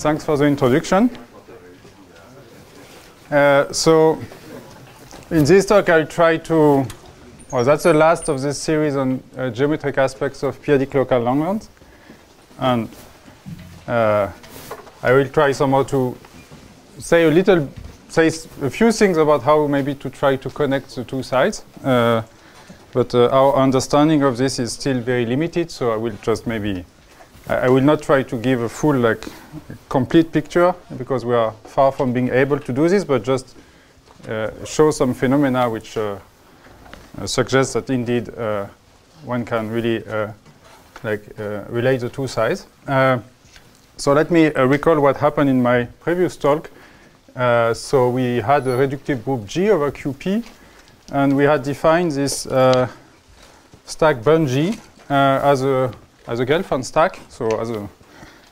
Thanks for the introduction. So in this talk, I'll try to, well, that's the last of this series on geometric aspects of p-adic local Langlands. And I will try somehow to say a few things about how maybe to try to connect the two sides. But our understanding of this is still very limited, so I will just maybe, I will not try to give a full, complete picture, because we are far from being able to do this, but just show some phenomena which suggest that indeed one can really relate the two sides. So let me recall what happened in my previous talk. So we had a reductive group G over QP, and we had defined this stack bun G as a Gelfand stack, so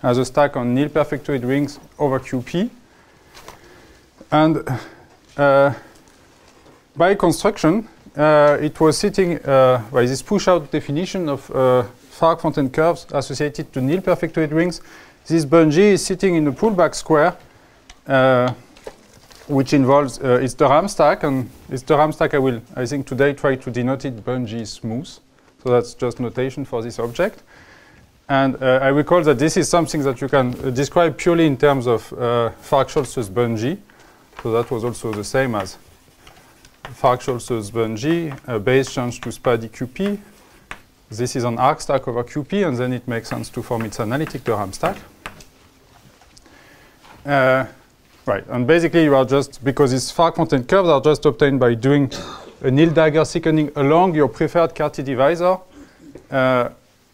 as a stack on nil perfectoid rings over QP. And by construction, it was sitting by this push-out definition of Fargue-Fontaine curves associated to nil perfectoid rings. This bun G is sitting in the pullback square, which involves it's the RAM stack, and it's the RAM stack I will, I think, today try to denote it bun G smooth. So that's just notation for this object. And I recall that this is something that you can describe purely in terms of Fargue-Scholze's bun G. So that was also the same as Fargue-Scholze's bun G, base change to spa dQp. This is an arc stack over QP, and then it makes sense to form its analytic, the RAM stack. Right, and basically you are just, because these Fargue-Fontaine curves are just obtained by doing a nil dagger seconding along your preferred Cartier divisor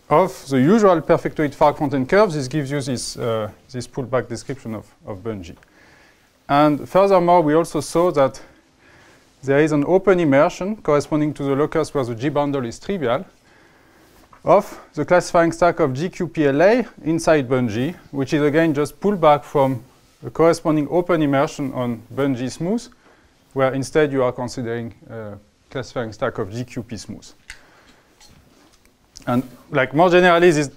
of the usual perfectoid Fargue-Fontaine curves. This gives you this, this pullback description of bun G. And furthermore, we also saw that there is an open immersion corresponding to the locus where the G bundle is trivial of the classifying stack of GQPLA inside bun G, which is again just pullback from a corresponding open immersion on bun G smooth, where instead you are considering classifying stack of GQP smooth. And more generally, this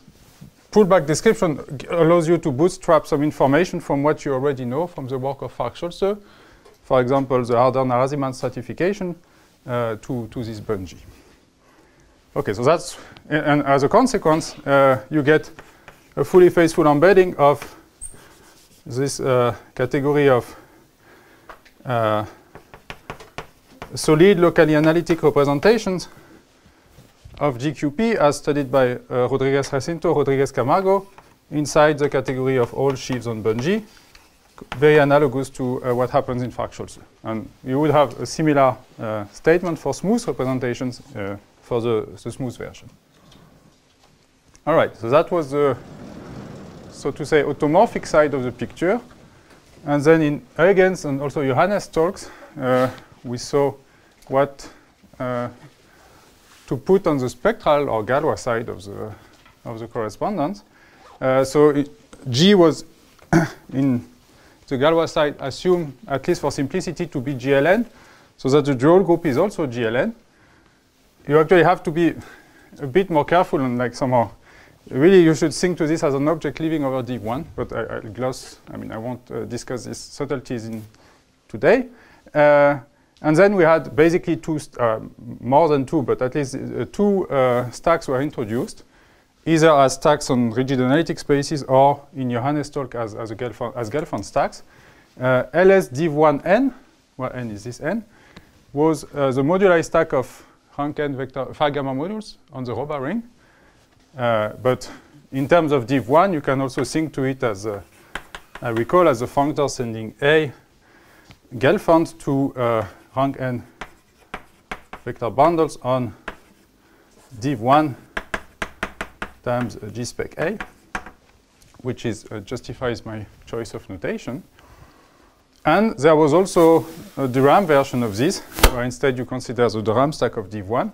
pullback description allows you to bootstrap some information from what you already know from the work of Fargue-Scholze. For example, the Harder-Narasimhan stratification to this bun G. Okay, so that's, and as a consequence, you get a fully faithful embedding of this category of solid locally analytic representations of GQP as studied by Rodriguez-Recinto, Rodriguez-Camargo inside the category of all sheaves on bun G, very analogous to what happens in Fargue-Scholze. And you would have a similar statement for smooth representations for the smooth version. All right, so that was the, so to say, automorphic side of the picture. And then in Huygens and also Johannes' talks, we saw what to put on the spectral or Galois side of the correspondence. G was in the Galois side assumed, at least for simplicity, to be GLN, so that the dual group is also GLN. You actually have to be a bit more careful and somehow, really you should think to this as an object living over div1, but I'll gloss, I won't discuss these subtleties today. And then we had basically two, more than two, but at least two stacks were introduced, either as stacks on rigid analytic spaces or in Johannes' talk as Gelfand stacks. LS div1n, where n is this n, was the moduli stack of rank n vector phi gamma modules on the Roba ring. But in terms of div1, you can also think to it as, I recall, as a functor sending A Gelfand to rank n vector bundles on div1 times G spec A, which is justifies my choice of notation. And there was also a DRAM version of this, where instead you consider the DRAM stack of div1.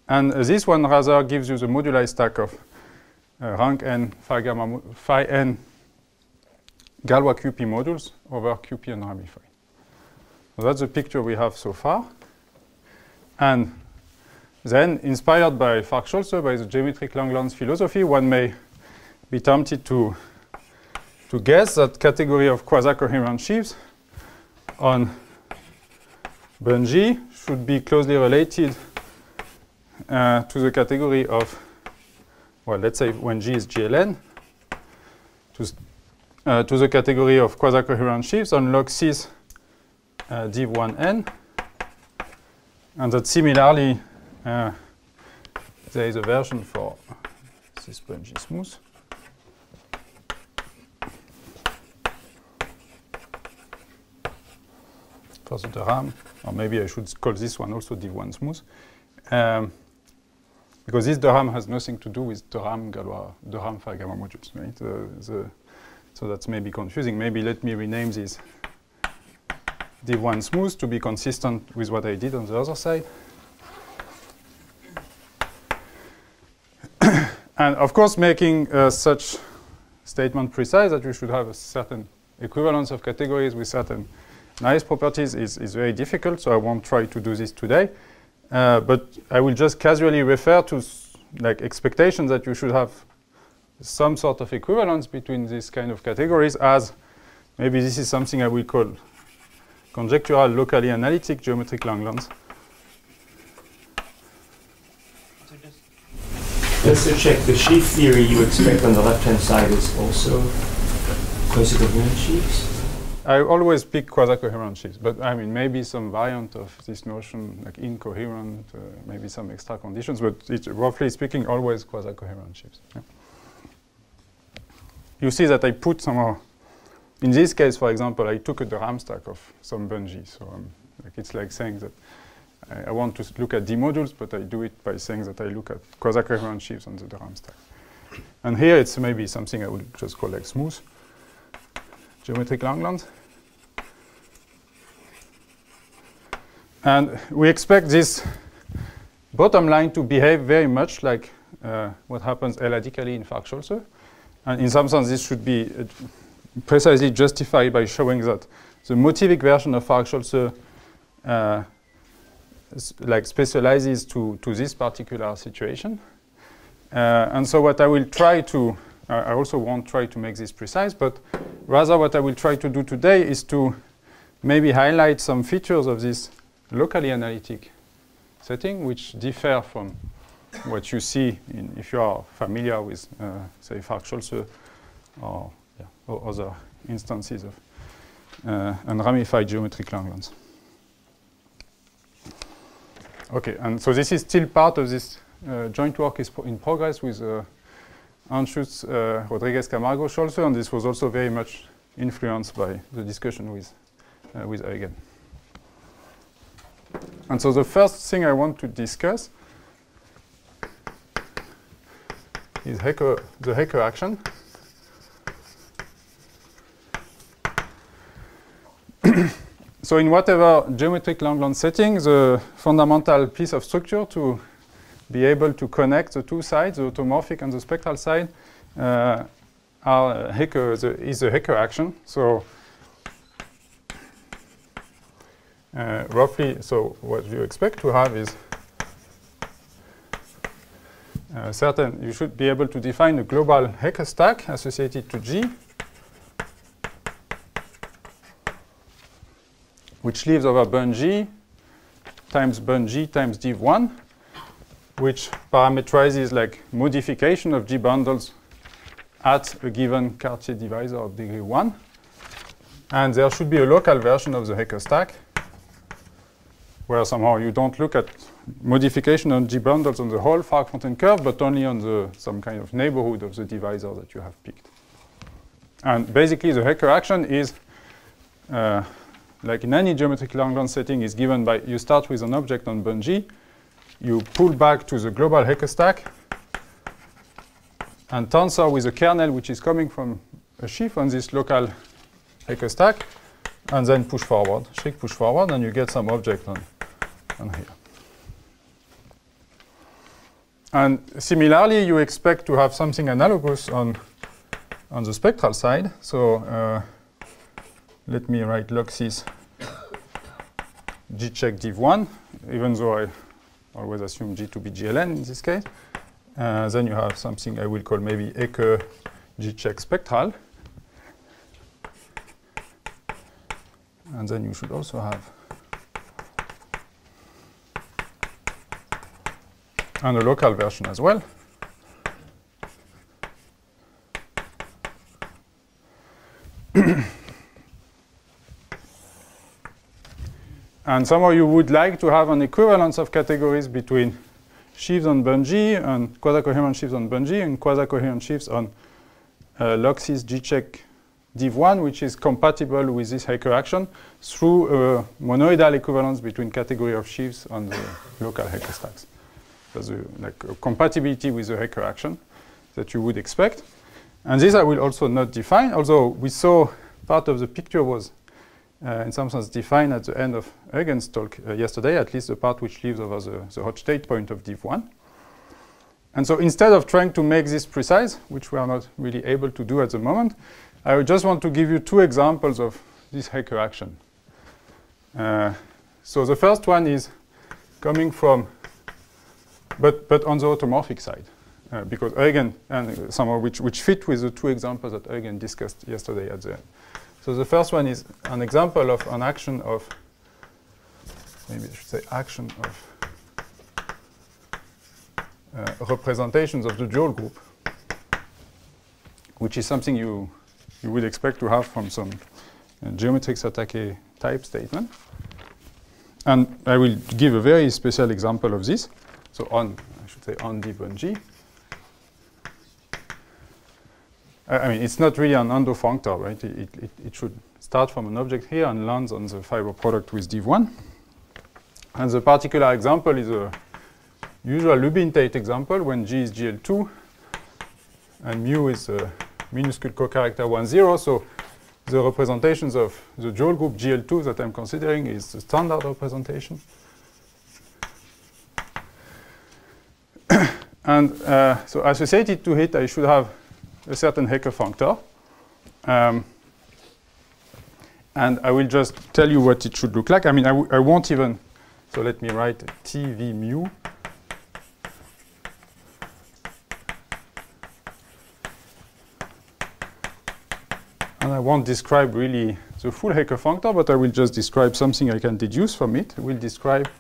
And this one rather gives you the moduli stack of rank n phi n Galois QP modules over QP and ramify. So that's the picture we have so far. And then, inspired by Fargue-Scholze, by the geometric Langlands philosophy, one may be tempted to to guess that category of quasi-coherent sheaves on Bun-G should be closely related to the category of, well, let's say when G is GLN, to the category of quasi-coherent sheaves on log 6 div1n, and that similarly there is a version for this Bun-G smooth. For the Durham, or maybe I should call this one also div1 smooth, because this Durham has nothing to do with Durham Galois, Durham Fargue modules, right? So that's maybe confusing. Maybe let me rename this div1 smooth to be consistent with what I did on the other side. And of course, making such statement precise that you should have a certain equivalence of categories with certain nice properties is very difficult, so I won't try to do this today. But I will just casually refer to like expectations that you should have some sort of equivalence between these kind of categories, as maybe this is something I will call conjectural locally analytic geometric Langlands. Just to check, the sheaf theory you expect on the left-hand side is also quasi-coherent sheaves? I always pick quasi-coherent sheaves, but I mean maybe some variant of this notion, like incoherent, maybe some extra conditions, but it's roughly speaking always quasi-coherent sheaves. Yeah. You see that I put somehow, in this case, for example, I took a Durham stack of some Bun-G, so like it's like saying that I want to look at D modules, but I do it by saying that I look at quasi-coherent sheaves on the Durham stack. And here it's maybe something I would just call like smooth geometric Langlands. And we expect this bottom line to behave very much like what happens L-adically in Fargue-Scholze. And in some sense, this should be precisely justified by showing that the motivic version of Fargue-Scholze like specializes to this particular situation. And so what I will try to, I also won't try to make this precise, but rather what I will try to do today is to maybe highlight some features of this locally analytic setting, which differ from what you see if you are familiar with, say, Fargue-Scholze or other instances of unramified geometric Langlands. Okay, and so this is still part of this joint work is in progress with Anschütz, Rodriguez, Camargo, Scholze, and this was also very much influenced by the discussion with Eugen. And so the first thing I want to discuss is the Heuer action. So in whatever geometric Langlands setting, the fundamental piece of structure to be able to connect the two sides, the automorphic and the spectral side, is the Heuer action. So roughly, so what you expect to have is certain, you should be able to define a global Heuer stack associated to G, which lives over Bun-G times Bun-G times div1, which parameterizes like modification of G bundles at a given Cartier divisor of degree 1. And there should be a local version of the Heuer stack where somehow you don't look at modification on G bundles on the whole Fargue-Fontaine curve, but only on some kind of neighborhood of the divisor that you have picked. And basically the Heuer action is like in any geometric Langlands setting is given by, you start with an object on Bun-G, you pull back to the global Heuer stack, and tensor with a kernel which is coming from a sheaf on this local Heuer stack, and then push forward, strict push forward, and you get some object on here. And similarly, you expect to have something analogous on the spectral side. So let me write log sys G check div1, even though I always assume G to be GLN in this case. Then you have something I will call maybe Heuer G check spectral. And then you should also have and a local version as well. And somehow you would like to have an equivalence of categories between sheaves on Bungie and quasi-coherent sheaves on Bungie and quasi-coherent sheaves on Loxis G-check div1, which is compatible with this Heuer action through a monoidal equivalence between category of sheaves on the local Heuer stacks. There's like a compatibility with the Heuer action that you would expect. And this I will also not define, although we saw part of the picture was in some sense defined at the end of Eugen's talk yesterday, at least the part which lives over the hot state point of div1. And so instead of trying to make this precise, which we are not really able to do at the moment, I would just want to give you two examples of this Heuer action. So the first one is coming from, but on the automorphic side, because Eugen, and somehow which fit with the two examples that Eugen discussed yesterday at the end. So the first one is an example of an action of, maybe I should say action of representations of the dual group, which is something you would expect to have from some geometric attack type statement. And I will give a very special example of this. So on, I should say on d1g. I mean, it's not really an endo functor, right? It should start from an object here and lands on the fiber product with div1. And the particular example is a usual Lubin-Tate example when G is GL2 and mu is a minuscule co-character 1, 0. So the representations of the dual group GL2 that I'm considering is the standard representation. And so associated to it, I should have a certain Heuer functor. And I will just tell you what it should look like. I mean, I won't even, so let me write TV mu. And I won't describe really the full Heuer functor, but I will just describe something I can deduce from it. I will describe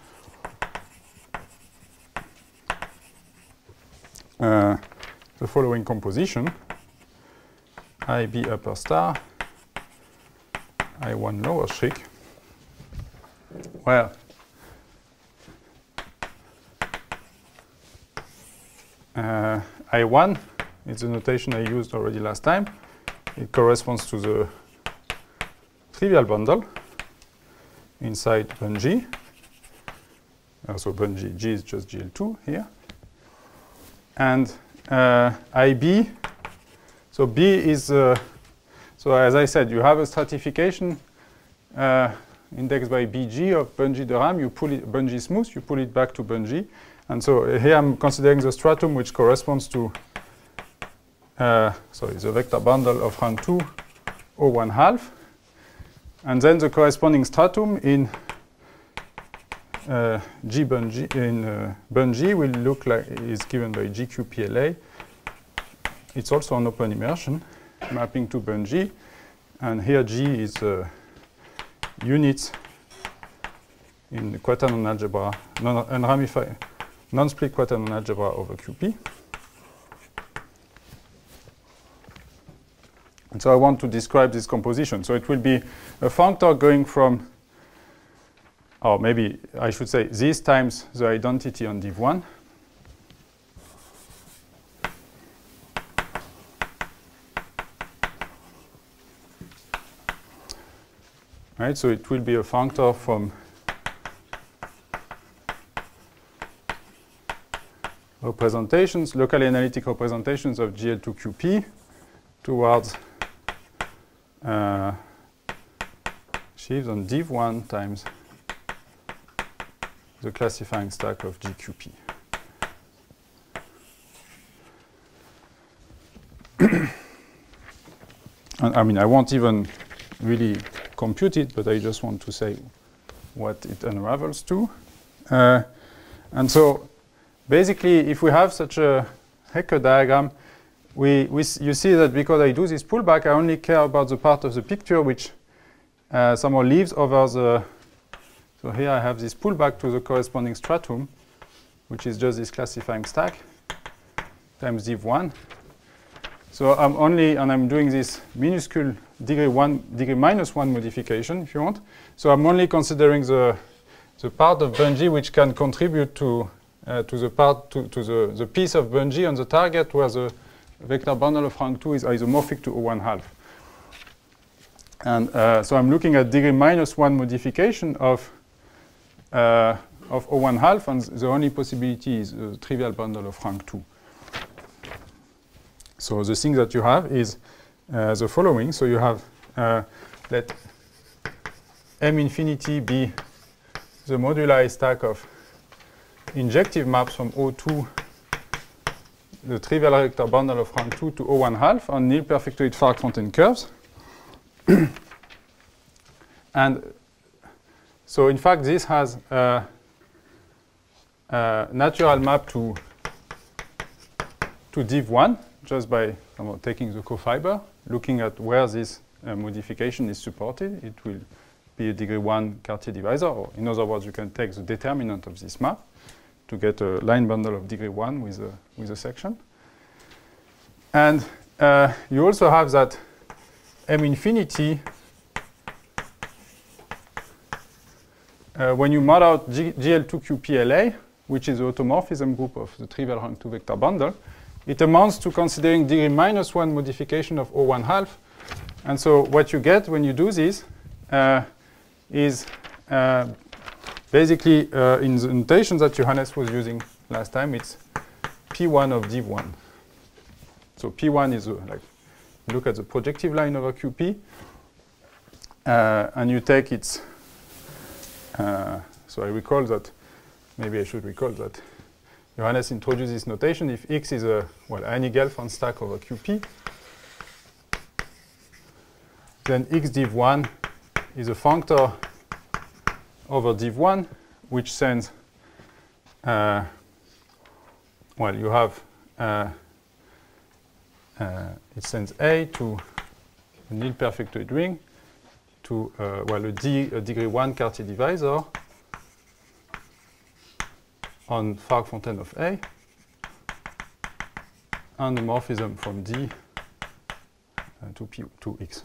the following composition. IB upper star, I1 lower shriek. Well, I1 is the notation I used already last time. It corresponds to the trivial bundle inside Bungie. So Bungie, G is just GL2 here. And IB, so B is, so as I said, you have a stratification indexed by BG of Bungie de Ram. You pull it, Bungie smooth, you pull it back to Bungie. And so here I'm considering the stratum which corresponds to, sorry, the vector bundle of rank 2 or 1/2. And then the corresponding stratum in G Bungie, in Bungie will look like, is given by GQPLA. It's also an open immersion mapping to Bungie. And here G is units in the quaternion algebra, unramified, non-split quaternion algebra over QP. And so I want to describe this composition. So it will be a functor going from, or maybe I should say this times the identity on div1. Right, so it will be a functor from representations, locally analytic representations of GL2QP towards sheaves on div1 times the classifying stack of GQP. And I mean, I won't even really compute it, but I just want to say what it unravels to. And so basically, if we have such a Heuer diagram, you see that because I do this pullback, I only care about the part of the picture which somehow lives over the, so here I have this pullback to the corresponding stratum, which is just this classifying stack times div1. So I'm only, and I'm doing this minuscule degree minus 1 modification, if you want. So I'm only considering the part of Bunge which can contribute to the piece of Bunge on the target where the vector bundle of rank 2 is isomorphic to O1/2. And so I'm looking at degree minus 1 modification of O1/2, and the only possibility is a trivial bundle of rank 2. So the thing that you have is the following. So you have, let M infinity be the moduli stack of injective maps from O2, the trivial vector bundle of rank 2 to O1/2 on nil perfectoid Fargue-Fontaine curves. And so in fact this has a natural map to div1 just by taking the cofiber, looking at where this modification is supported. It will be a degree 1 Cartier divisor, or in other words, you can take the determinant of this map to get a line bundle of degree 1 with a section. And you also have that M infinity, when you mod out GL2QPLA, which is the automorphism group of the trivial rank 2 vector bundle, it amounts to considering degree minus 1 modification of O1/2. And so what you get when you do this is basically in the notation that Johannes was using last time, it's P1 of div1. So P1 is like, look at the projective line over QP, and you take its, so I recall that, maybe I should recall that Johannes introduced this notation. If X is a, well, any Gelfand stack over QP, then X div1 is a functor over div1, which sends, well, you have, it sends A to a nil perfectoid ring to, well, a degree 1 Cartier divisor on Fargue-Fontaine of A, and the morphism from D to X.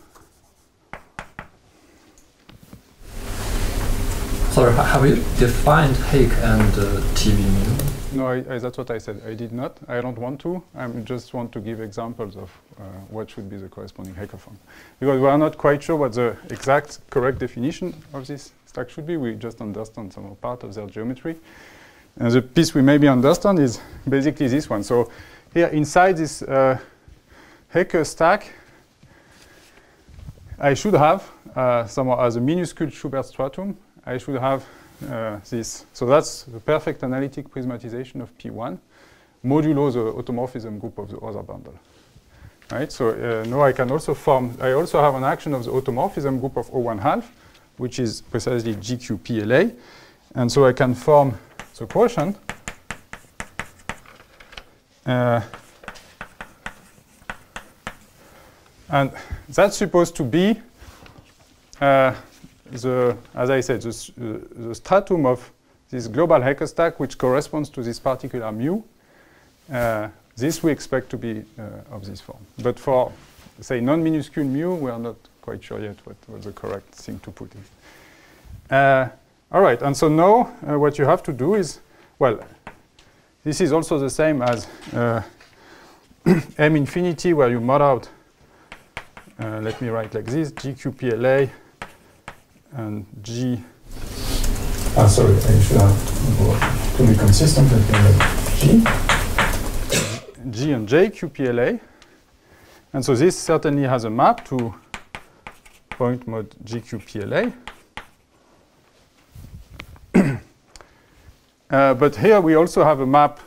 Sorry, have you defined Hake and TV mu? No, that's what I said. I did not. I don't want to. I just want to give examples of what should be the corresponding Hake form. Because we are not quite sure what the exact correct definition of this stack should be. We just understand some part of their geometry. And the piece we maybe understand is basically this one. So here inside this Hake stack, I should have, somehow as a minuscule Schubert stratum, I should have this. So that's the perfect analytic prismatization of P1, modulo the automorphism group of the other bundle. Right? So now I can also form, I also have an action of the automorphism group of O1/2, which is precisely GQPLA. And so I can form the quotient and that's supposed to be as I said, the stratum of this global Hake stack, which corresponds to this particular mu. This we expect to be of this form. But for, say, non-minuscule mu, we are not quite sure yet what the correct thing to put in. All right, and so now what you have to do is, well, this is also the same as M infinity, where you mod out, let me write like this, GQPLA and G. Sorry, I should have, to be consistent, let me write G and J QPLA. And so this certainly has a map to point mod GQPLA. But here we also have a map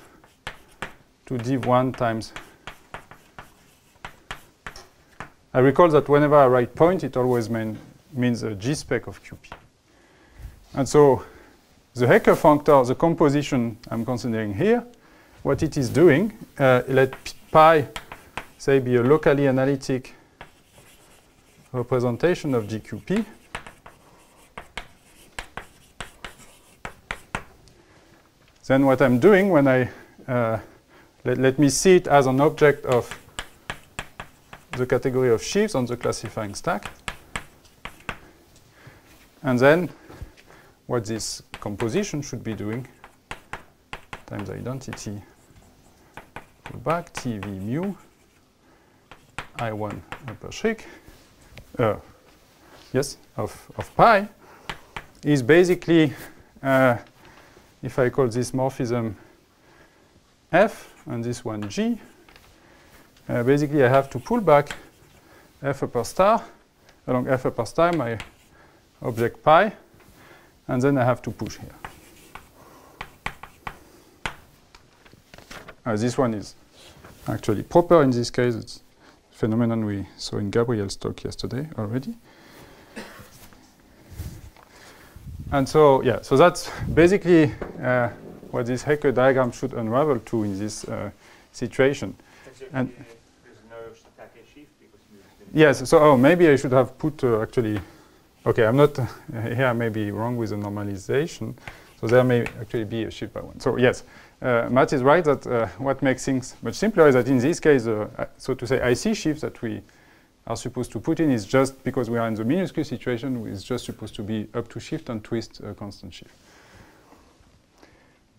to div1 times. I recall that whenever I write point, it always means a G spec of QP. And so the Hake functor, the composition I'm considering here, what it is doing, let pi, say, be a locally analytic representation of GQP. then what I'm doing when I let me see it as an object of the category of sheaves on the classifying stack. And then what this composition should be doing times identity pull back TV mu I1 upper Schraen yes, of pi is basically, if I call this morphism F and this one G, basically I have to pull back F upper star along F upper star my object pi, and then I have to push here. This one is actually proper in this case. It's a phenomenon we saw in Gabriel's talk yesterday already. And so, yeah, so that's basically what this Heuer diagram should unravel to in this situation. And there's no stack sheaf because yes, so maybe I should have put actually, okay, I'm not, here I may be wrong with the normalization. So there may actually be a sheaf by one. So yes, Matt is right that what makes things much simpler is that in this case, so to say, IC sheaf that we are supposed to put in is just because we are in the minuscule situation, it's just supposed to be up to shift and twist a constant shift.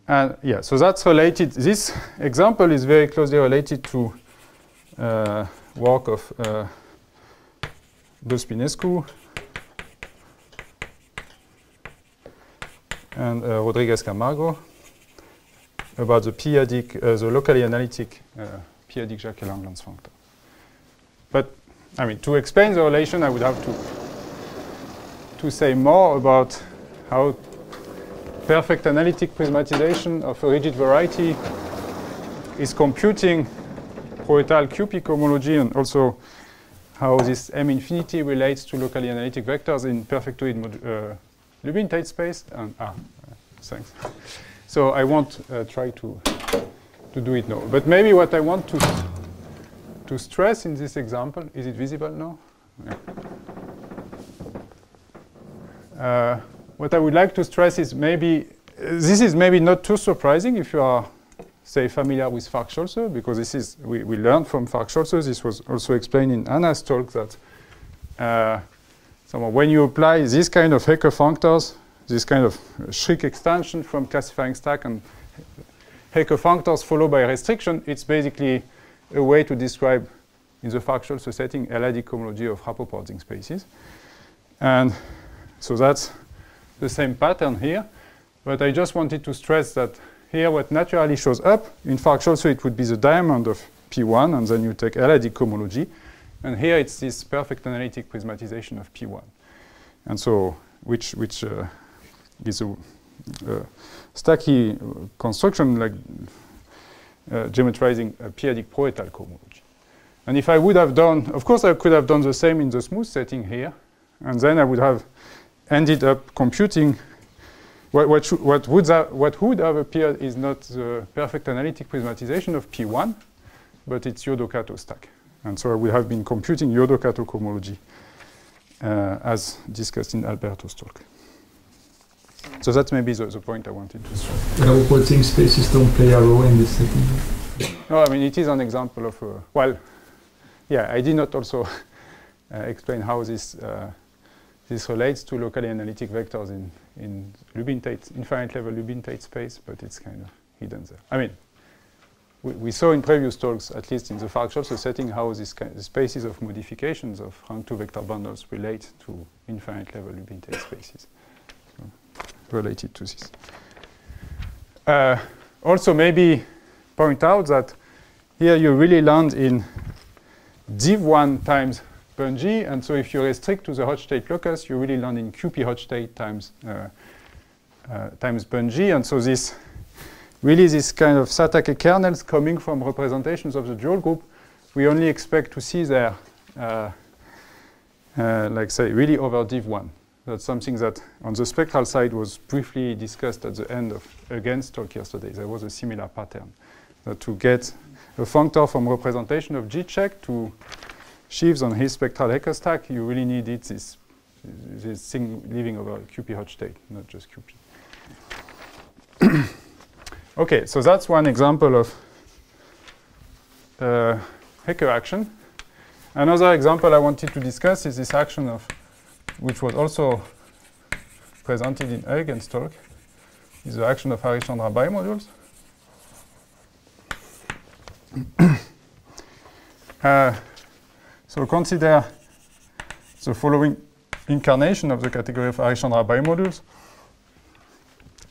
And yeah, so that's related. This example is very closely related to work of Dospinescu and Rodriguez-Camargo about the p-adic, the locally analytic p-adic Jacques Langlands functor. But I mean, to explain the relation, I would have to say more about how perfect analytic prismatization of a rigid variety is computing Proetal QP cohomology, and also how this M infinity relates to locally analytic vectors in perfectoid Lubin-Tate space. And thanks. So I won't try to do it now. But maybe what I want to stress in this example, is it visible now? Yeah. What I would like to stress is maybe, this is maybe not too surprising if you are, say, familiar with Fargue-Scholze, because this is, we learned from Fargue-Scholze, this was also explained in Anna's talk, that when you apply this kind of Heuer functors, this kind of Schraen extension from classifying stack and Heuer functors followed by restriction, it's basically a way to describe, in the Fargue-Scholze setting, adic cohomology of Rapoport spaces. And so that's the same pattern here. But I just wanted to stress that here what naturally shows up, in Fargue-Scholze it would be the diamond of P1, and then you take adic cohomology. And here it's this perfect analytic prismatization of P1. And so, which is a stacky construction, like geometrizing a p-adic Proetal cohomology. And if I would have done, of course I could have done the same in the smooth setting here, and then I would have ended up computing what would have appeared is not the perfect analytic prismatization of P1, but it's Yodo-Kato stack. And so I would have been computing Yodo-Kato cohomology as discussed in Alberto's talk. So that's maybe the point I wanted to stress. Rapoport spaces don't play a role in this setting? No, I mean, it is an example of, well, yeah, I did not also explain how this relates to locally analytic vectors in Lubin-Tate, infinite level Lubin-Tate space, but it's kind of hidden there. I mean, we saw in previous talks, at least in the Fargue-Scholze setting, how the spaces of modifications of rank 2 vector bundles relate to infinite level Lubin-Tate spaces. So, related to this. Also, maybe point out that here you really land in div1 times Bun-G, and so if you restrict to the Hodge-Tate locus, you really land in QP Hodge-Tate times Bun-G, and so this kind of Satake kernels coming from representations of the dual group, we only expect to see there, like say, really over div1. That's something that on the spectral side was briefly discussed at the end of Again's talk yesterday. There was a similar pattern. That to get a functor from representation of G check to sheaves on his spectral Heuer stack, you really needed this thing living over QP Hodge-Tate, not just QP. Okay, so that's one example of Heuer action. Another example I wanted to discuss is this action of, which was also presented in Huygens talk, is the action of Harish-Chandra bimodules. So consider the following incarnation of the category of Harish-Chandra bimodules.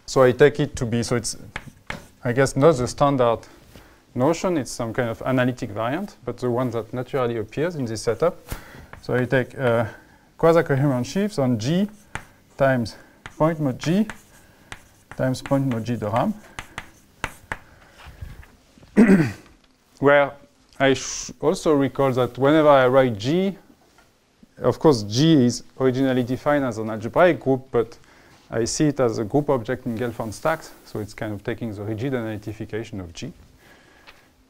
So I take it to be, so it's, I guess, not the standard notion, it's some kind of analytic variant, but the one that naturally appears in this setup. So I take quasi-coherent sheaves on G times point mod G times point mod G de Ram, where I also recall that whenever I write G, of course G is originally defined as an algebraic group, but I see it as a group object in Gelfand stacks, so it's kind of taking the rigid analytification of G.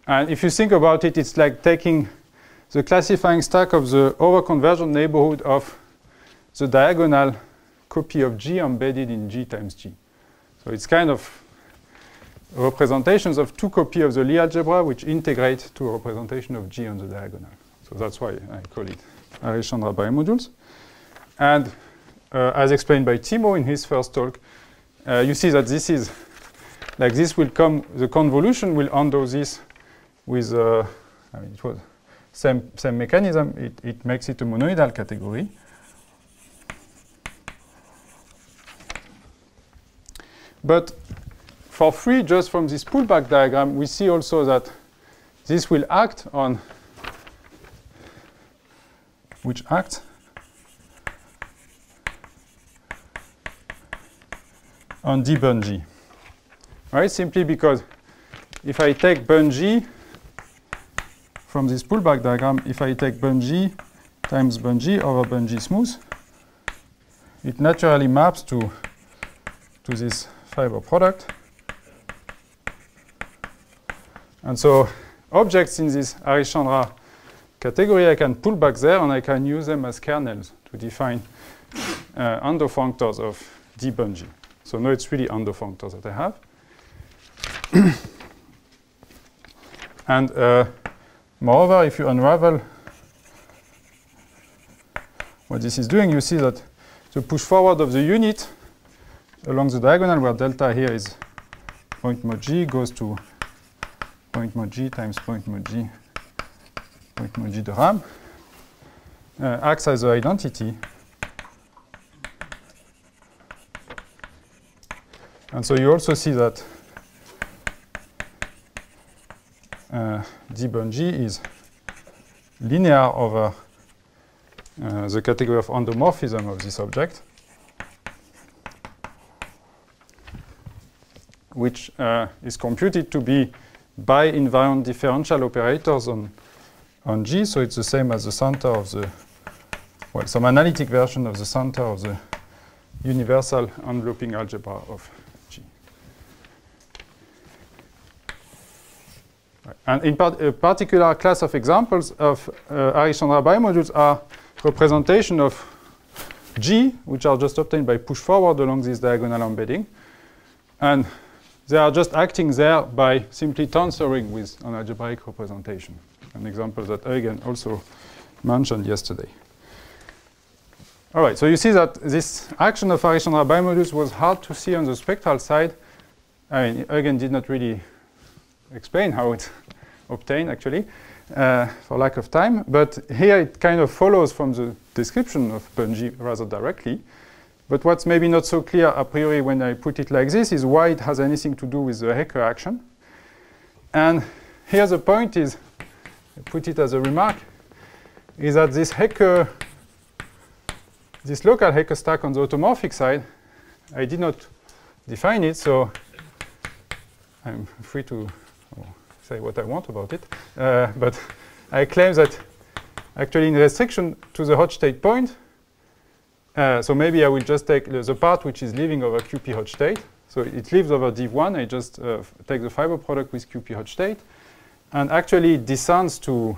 And if you think about it, it's like taking the classifying stack of the over-convergent neighborhood of the diagonal copy of G embedded in G times G. So it's kind of representations of two copies of the Lie algebra which integrate to a representation of G on the diagonal. So that's why I call it Harish-Chandra bimodules. And as explained by Timo in his first talk, you see that this is, like this will come, the convolution will undo this with, I mean, it was same mechanism. It makes it a monoidal category. But for free, just from this pullback diagram, we see also that this will act on, which acts on D bun G. Right? Simply because if I take bun G from this pullback diagram, if I take bun G times bun G over bun G smooth, it naturally maps to this fiber product. And so objects in this Harish-Chandra category, I can pull back there and I can use them as kernels to define endofunctors of D bun G. So now it's really endofunctors that I have. And moreover, if you unravel what this is doing, you see that the push forward of the unit along the diagonal, where delta here is point mod G, goes to point mod G times point mod G de Ram, acts as the identity. And so you also see that D bun G is linear over the category of endomorphism of this object, which is computed to be bi-invariant differential operators on G. So it's the same as the center of the, well, some analytic version of the center of the universal enveloping algebra of G. Right. And in a particular class of examples of Harish-Chandra bimodules are representation of G, which are just obtained by push forward along this diagonal embedding. And they are just acting there by simply tensoring with an algebraic representation, an example that Huygens also mentioned yesterday. All right, so you see that this action of Harish-Chandra bimodules was hard to see on the spectral side. I mean, Huygens did not really explain how it's obtained, actually, for lack of time. But here it kind of follows from the description of bun G rather directly. But what's maybe not so clear a priori when I put it like this is why it has anything to do with the Heuer action. And here the point is, I put it as a remark, is that this Heuer, this local Heuer stack on the automorphic side, I did not define it, so I'm free to say what I want about it. But I claim that actually in restriction to the hot state point, so maybe I will just take the part which is living over QP hot state. So it lives over div1. I just take the fiber product with QP hot state. And actually it descends to,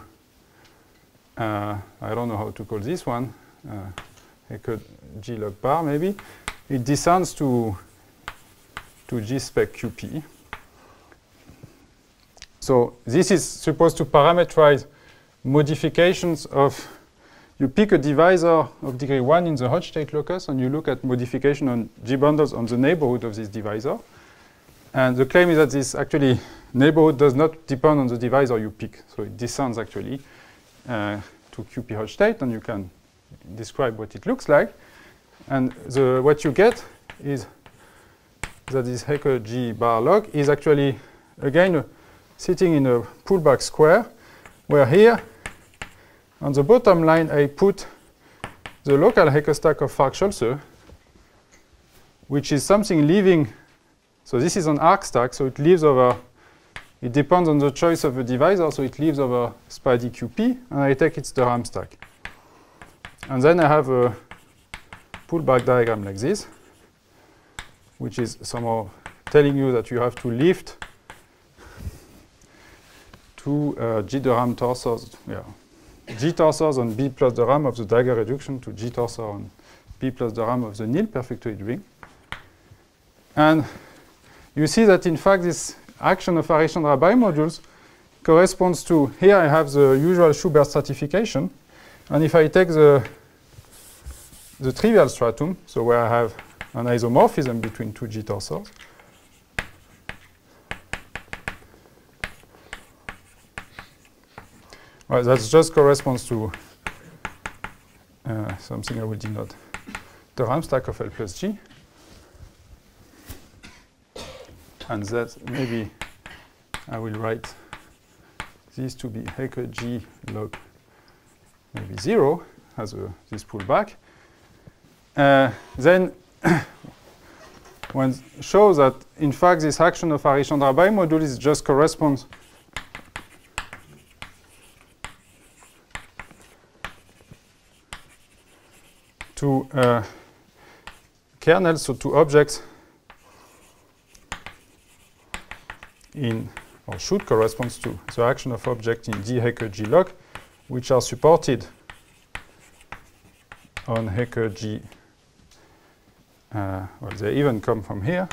I don't know how to call this one, G log bar maybe. It descends to G spec QP. So this is supposed to parameterize modifications of, you pick a divisor of degree 1 in the hot state locus, and you look at modification on G bundles on the neighborhood of this divisor. And the claim is that this actually neighborhood does not depend on the divisor you pick. So it descends actually to QP hot state, and you can describe what it looks like. And what you get is that this Hecke G bar log is actually, again, sitting in a pullback square, where here, on the bottom line, I put the local Hecke stack of Fargue-Scholze, which is something leaving. So this is an arc stack, so it leaves over, it depends on the choice of the divisor, so it leaves over SPADI QP, and I take its Durham stack. And then I have a pullback diagram like this, which is somehow telling you that you have to lift two G Durham torsors, G torsors on B plus Durham of the dagger reduction to G torsor on B plus Durham of the nil perfectoid ring. And you see that in fact this action of Harish-Chandra bimodules corresponds to, here I have the usual Schubert stratification, and if I take the trivial stratum, so where I have an isomorphism between two G torsors, well, that just corresponds to something I will denote, the Durham stack of L plus G. And that maybe I will write this to be Hecke G log maybe 0 as this pullback. Then one shows that in fact this action of Harish-Chandra bimodules just corresponds to kernels, so to objects in, or should correspond to the action of objects in D Hecke G log, which are supported on Hecke G. Well, they even come from here,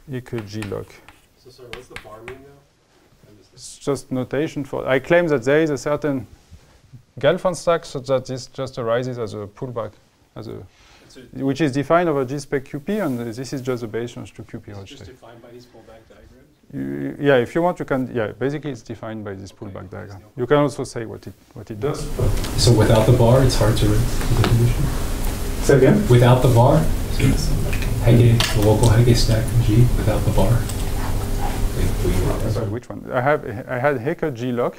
Hecke G log. So sorry, what's the bar mean now? It's just notation for, I claim that there is a certain Galois stack such that this just arises as a pullback, which is defined over G spec QP, and this is just the base change to QP hot state. Just defined by these pullback diagrams? Yeah, if you want, you can. Yeah, basically, it's defined by this pullback diagram. You can also say what it does. So without the bar, it's hard to write the definition? Say again? Without the bar? So Hecke, the local Hecke stack G without the bar? Sorry, which one? I had Hecke G log.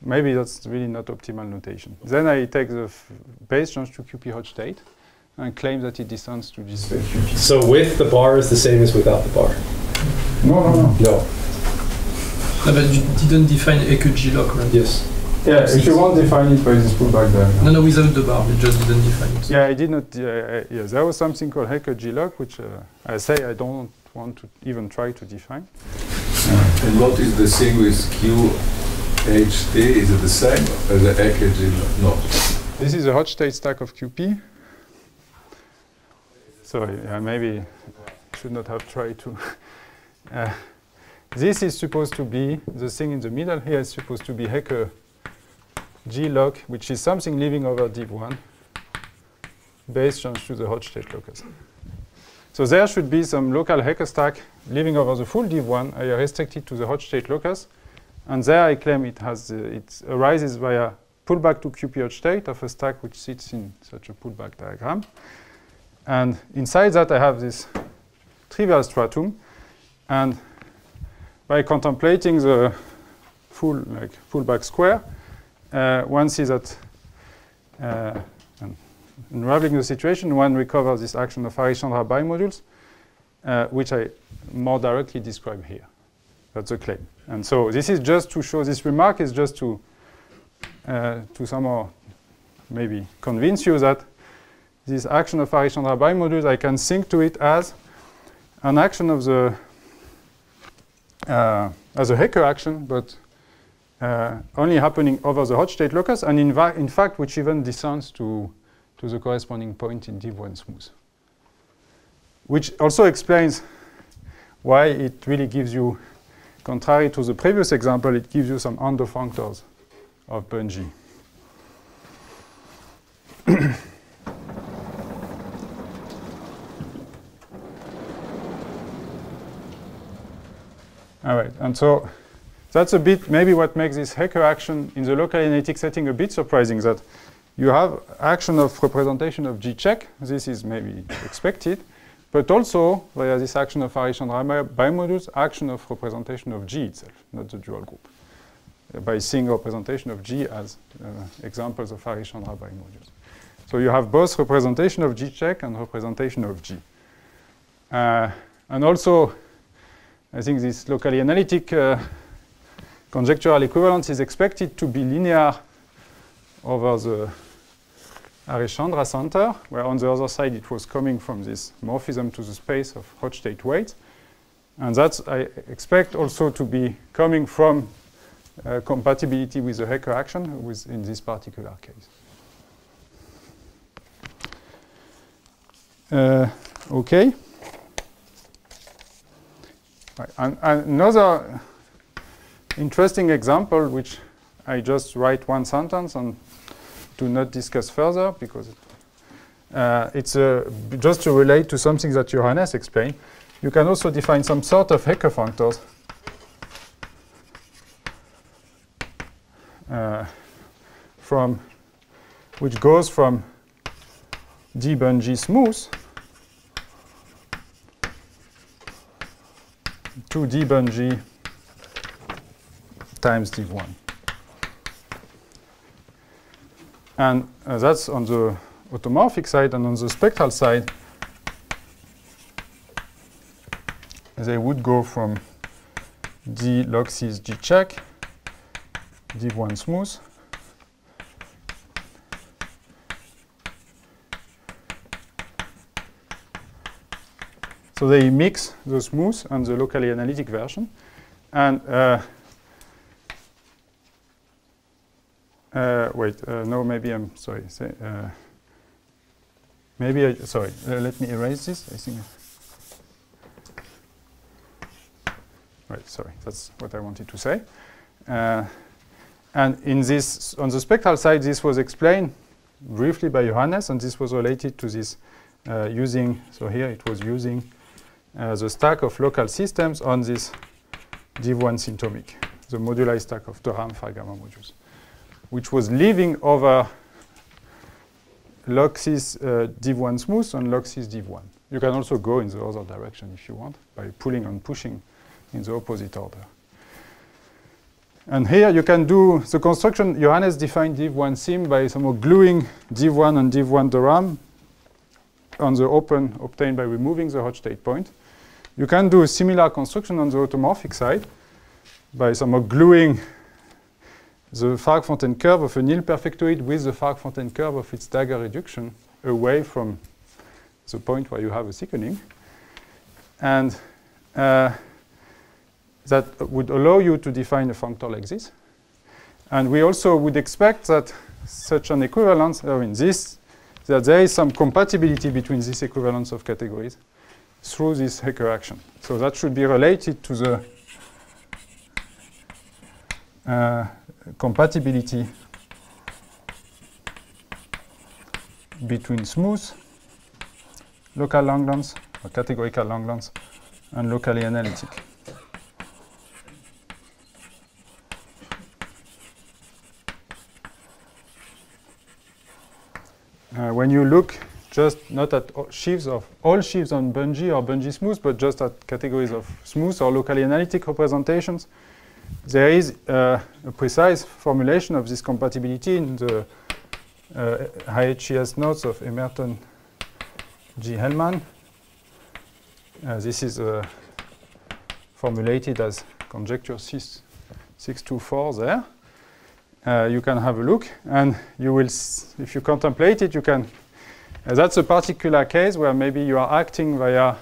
Maybe that's really not optimal notation. Then I take the base change to QP hot state and claim that it descends to G spec QP. So with the bar is the same as without the bar? No. No. No, but you didn't define Hecke G log, right? Yes. Yeah, if you want, define it by this pullback diagram. No, without the bar, you just didn't define it. Yeah, I did not. Yeah, there was something called Hecke G log, which I say I don't want to even try to define. And what is the thing with QHT? Is it the same as the Hecke G log? No. This is a hot state stack of QP. So maybe I should not have tried to. This is supposed to be, the thing in the middle here is supposed to be Hecke G log, which is something living over div 1, base change to the hot state locus. So there should be some local Hecke stack living over the full div 1. I restrict it to the hot state locus. And there I claim it arises via pullback to QP hot state of a stack which sits in such a pullback diagram. And inside that I have this trivial stratum. And by contemplating the full pullback square, one sees that unraveling the situation, one recovers this action of Harish-Chandra bimodules, which I more directly describe here. That's the claim. And so this is just to show, this remark is just to somehow maybe convince you that this action of Harish-Chandra bimodules, I can think to it as an action of the, as a Hecke action, but only happening over the hot state locus, and in fact, which even descends to the corresponding point in div 1 smooth. Which also explains why it really gives you contrary to the previous example, it gives you some underfunctors of Bunge. All right, and so that's a bit maybe what makes this Heuer action in the locally analytic setting a bit surprising, that you have action of representation of G check. This is maybe expected, but also via this action of Fargue-Scholze bimodules, action of representation of G itself, not the dual group, by seeing representation of G as examples of Fargue-Scholze bimodules. So you have both representation of G check and representation of G. And also, I think this locally analytic conjectural equivalence is expected to be linear over the Arthur-César center, where on the other side it was coming from this morphism to the space of Hochstate weights. And that's, I expect, also to be coming from compatibility with the Heuer action in this particular case. Okay. Right. And another interesting example, which I just write one sentence and do not discuss further, because it's just to relate to something that Johannes explained. You can also define some sort of Heuer functors which goes from d Bunge smooth to d Bunge times d1. And that's on the automorphic side, and on the spectral side, they would go from d log 6 G check, d1 smooth, so they mix the smooth and the locally analytic version. And no, maybe I'm sorry. Let me erase this. I think. Right, sorry, that's what I wanted to say. And in this, on the spectral side, this was explained briefly by Johannes, and this was related to this using, so here it was using the stack of local systems on this div1 symptomic, the moduli stack of the RAM phi gamma modules, which was living over log 6 div1 smooth and log 6 div1. You can also go in the other direction if you want, by pulling and pushing in the opposite order. And here you can do the construction. Johannes defined div1 sim by somehow gluing div1 and div1 DRAM on the open obtained by removing the Hochstate point. You can do a similar construction on the automorphic side by somehow gluing the Fargue-Fontaine curve of a nil perfectoid with the Fargue-Fontaine curve of its dagger reduction away from the point where you have a thickening. And that would allow you to define a functor like this. And we also would expect that such an equivalence, that there is some compatibility between this equivalence of categories through this Heuer action. So that should be related to the compatibility between smooth local Langlands or categorical Langlands and locally analytic. When you look just not at sheaves of all sheaves on Bunge or Bunge smooth, but just at categories of smooth or locally analytic representations, there is a precise formulation of this compatibility in the HES notes of Emerton G. Hellmann. This is formulated as conjecture 624 there. You can have a look, and you will, if you contemplate it, you can. That's a particular case where maybe you are acting via,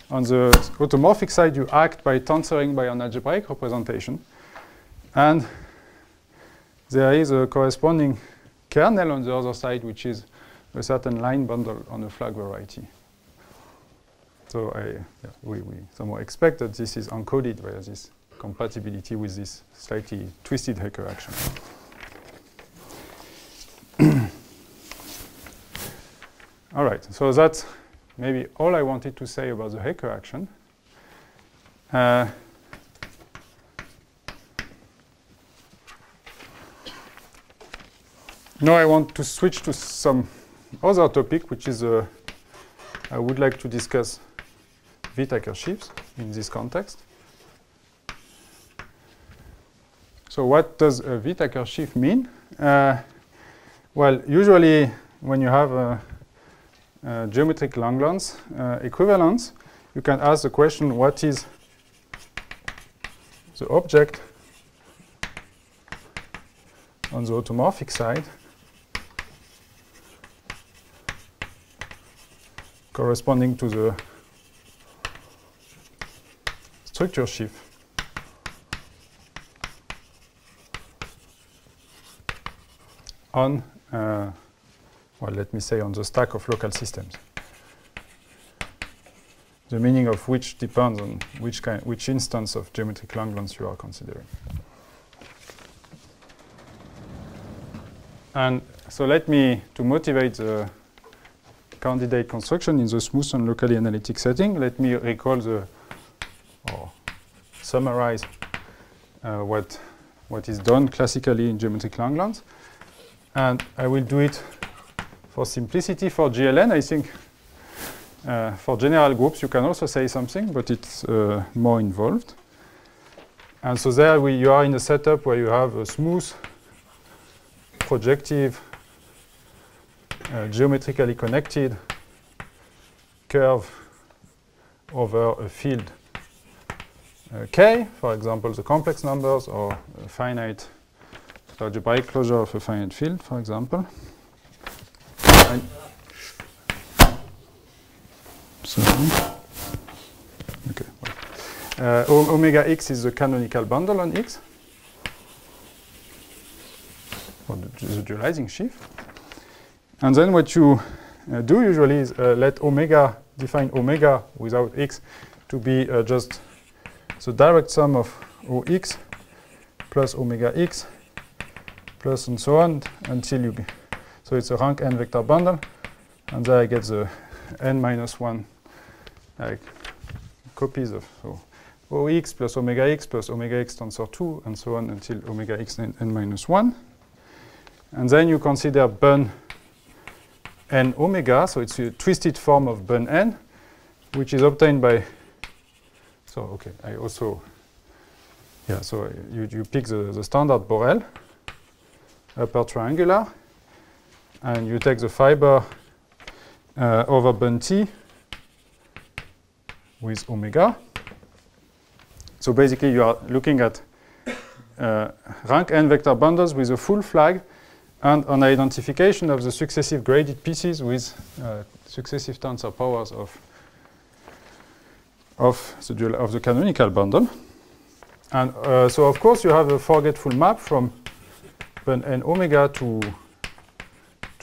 on the automorphic side, you act by tensoring by an algebraic representation, and there is a corresponding kernel on the other side, which is a certain line bundle on a flag variety. So we somehow expect that this is encoded via this compatibility with this slightly twisted Heuer action. All right, so that's maybe all I wanted to say about the Heuer action. Now I want to switch to some other topic, which is I would like to discuss Whittaker sheaves in this context. So what does a Whittaker sheaf mean? Well, usually when you have geometric Langlands equivalence, you can ask the question, what is the object on the automorphic side corresponding to the structure sheaf on, well, let me say on the stack of local systems. The meaning of which depends on which instance of geometric Langlands you are considering. And so let me, to motivate the candidate construction in the smooth and locally analytic setting, let me recall or summarize what is done classically in geometric Langlands. And I will do it for simplicity for GLN. I think for general groups you can also say something, but it's more involved. And so there you are in a setup where you have a smooth, projective, geometrically connected curve over a field K, for example, the complex numbers, or a finite algebraic closure of a finite field, for example. And so, okay. Omega x is the canonical bundle on X, or the dualizing sheaf. And then what you do usually is let omega, define omega without x to be just the direct sum of Ox plus omega x plus and so on until you get, so it's a rank n vector bundle, and there I get the n minus 1 copies of Ox plus omega x tensor 2 and so on until omega x n minus 1. And then you consider bun n omega, so it's a twisted form of bun n, which is obtained by, so okay, I also, yeah, so you pick the standard Borel, upper triangular, and you take the fiber over bun T with omega. So basically you are looking at rank n vector bundles with a full flag and an identification of the successive graded pieces with successive tensor powers of the canonical bundle. And so of course you have a forgetful map from bun n omega to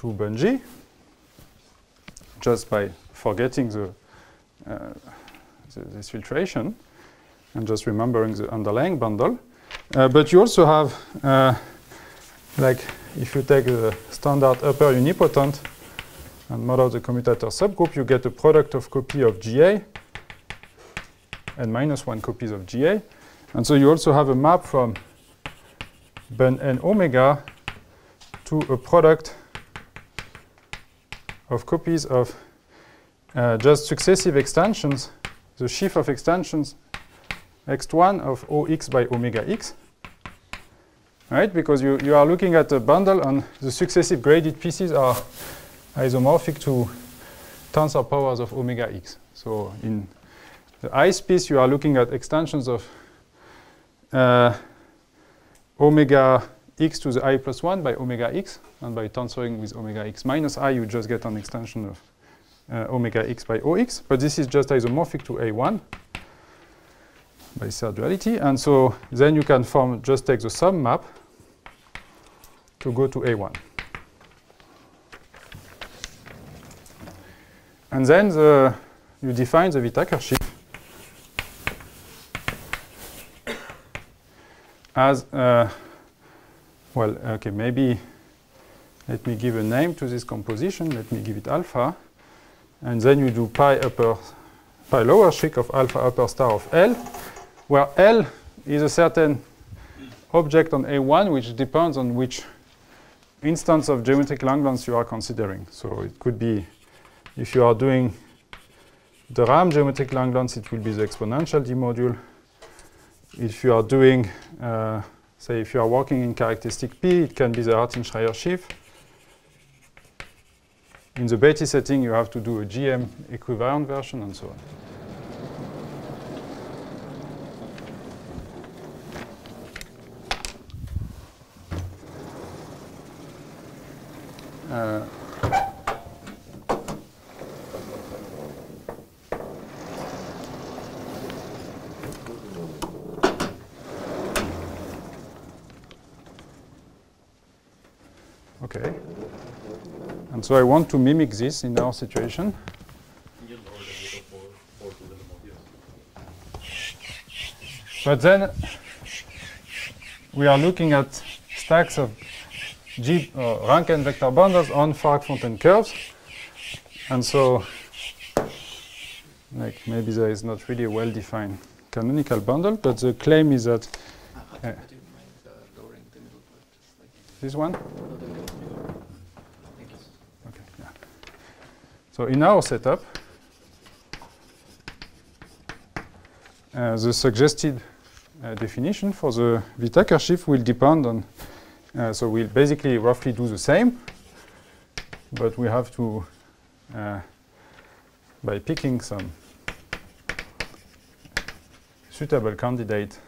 bun G, just by forgetting this filtration and just remembering the underlying bundle. But you also have, like, if you take the standard upper unipotent and model the commutator subgroup, you get a product of copy of GA and minus 1 copies of GA. And so you also have a map from bun n omega to a product of copies of just successive extensions, the sheaf of extensions x1 of Ox by omega x. Right, because you are looking at a bundle and the successive graded pieces are isomorphic to tensor powers of omega x. So in the I piece you are looking at extensions of omega x to the I plus 1 by omega x, and by tensoring with omega x minus I you just get an extension of omega x by Ox, but this is just isomorphic to A1 by third duality, and so then you can form, just take the sum map to go to A1. And then you define the Whittaker sheaf as, well, okay, maybe let me give a name to this composition. Let me give it alpha. And then you do pi lower sheaf of alpha upper star of L, where L is a certain object on A1 which depends on which instance of geometric Langlands you are considering. So it could be, if you are doing the RAM geometric Langlands, it will be the exponential D module. If you are doing, say, if you are working in characteristic P, it can be the Artin-Schreier sheaf. In the Beatty setting, you have to do a GM equivariant version and so on. Okay. And so I want to mimic this in our situation. But then we are looking at stacks of rank n vector bundles on Fargue-Fontaine curves. And so, like, maybe there is not really a well-defined canonical bundle, but the claim is that this one? Okay, yeah. So in our setup, the suggested definition for the Whittaker sheaf will depend on, so we'll basically roughly do the same, but we have to, by picking some suitable candidate